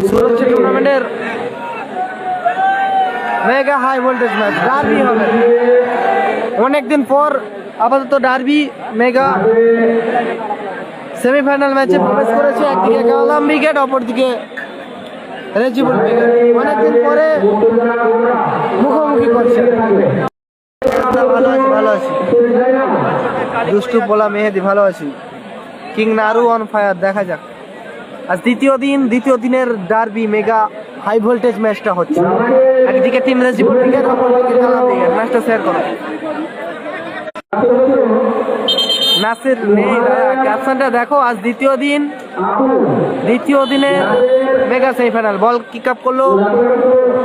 সুরক্ষা টুর্নামেন্টের mega high voltage match derby হবে অনেকদিন পর। আপাতত ডার্বি মেগা সেমিফাইনাল ম্যাচে প্রবেশ করেছে। একদিকে কালাম ব্রিগেড, অপরদিকে রেজিবুল ব্রিগেড। অনেকদিন পরে মুখোমুখি করছে। ভালো আছি দুষ্টু পোলা মেহেদি, ভালো আছি। কিং নারু অন ফায়ার। দেখা যাক আজ দ্বিতীয় দিনের ডার্বি মেগা হাই ভোল্টেজ ম্যাচটা হচ্ছে। একদিকে টিম রেজিবুল ব্রিগেড, অপরদিকে কালাম ব্রিগেড। ম্যাচটা শেয়ার করো। নাসির নেই ক্যাপশনটা দেখো। আজ দ্বিতীয় দিনের মেগা সেমিফাইনাল। বল কিক আপ করলো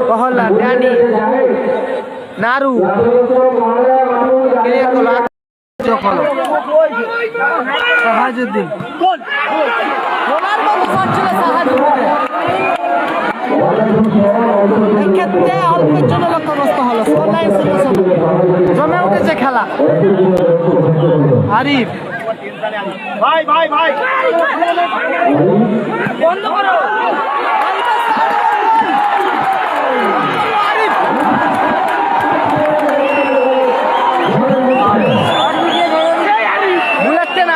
প্রহ্লাদ, ড্যানি, নারু ক্লিয়ার করলো সাহাজুদ্দিন। এক্ষেত্রে অল্পের জন্য লক্ষ্যগ্রস্ত হলো। জমে উঠেছে খেলা। আরিফ ভাই ভাই ভাই বন্ধ করো।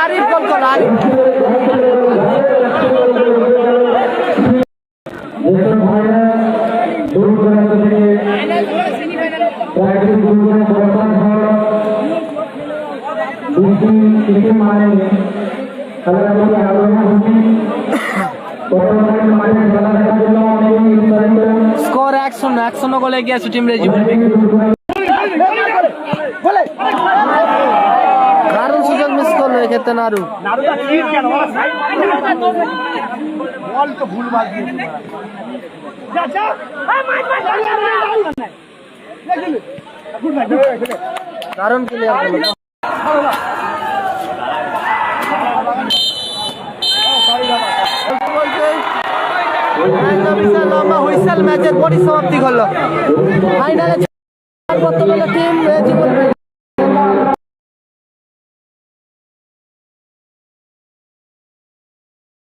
আরিফ গোল করলো। আরিফ স্কোর 1-0 গোলে এগিয়ে আছে টিম রেজিবুল ব্রিগেড। দারুণ সুযোগ মিস করলো এক্ষেত্রে নারু। দারুণ ক্লিয়ার করলো। লম্বা হুইসেল ম্যাচের পরিসমাপ্তি করলো। ফাইনালে টিম রেজিবুল ব্রিগেড।